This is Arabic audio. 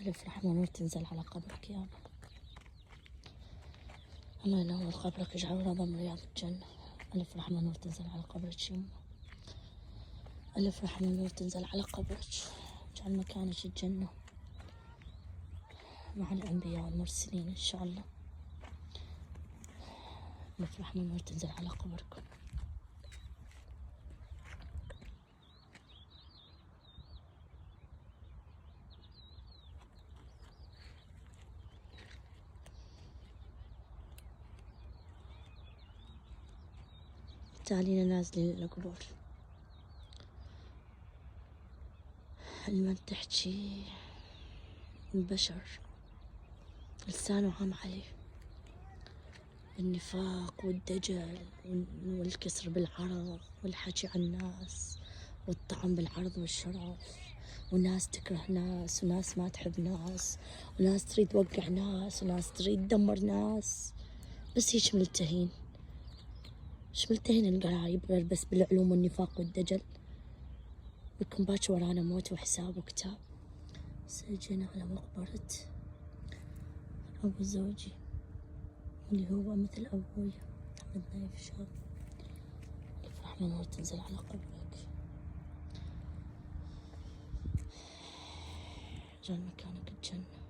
ألف رحمة ونور تنزل على قبرك يا أبا. الله ينور قبرك يجعل روضة من رياض الجنة. ألف رحمة ونور تنزل على قبرك يمه. ألف رحمة ونور تنزل على قبرك، اجعل مكانك الجنة مع الأنبياء والمرسلين إن شاء الله. ألف رحمة ونور تنزل على قبركم. تالينا نازلين للقبور، لمن تحكي البشر لسانه عام عليه بالنفاق والدجل والكسر بالعرض والحكي عن الناس والطعن بالعرض والشرف، وناس تكره ناس وناس ما تحب ناس وناس تريد توقع ناس وناس تريد تدمر ناس. بس هيك ملتهين، ايش ملتهين القرايب بس بالعلوم والنفاق والدجل. بكم باكر ورانا موت وحساب وكتاب. سجينا على مقبرة أبو زوجي اللي هو مثل أبوي محمد نايف شاب. ألف رحمة ونور تنزل على قبرك، جعل مكانك الجنة.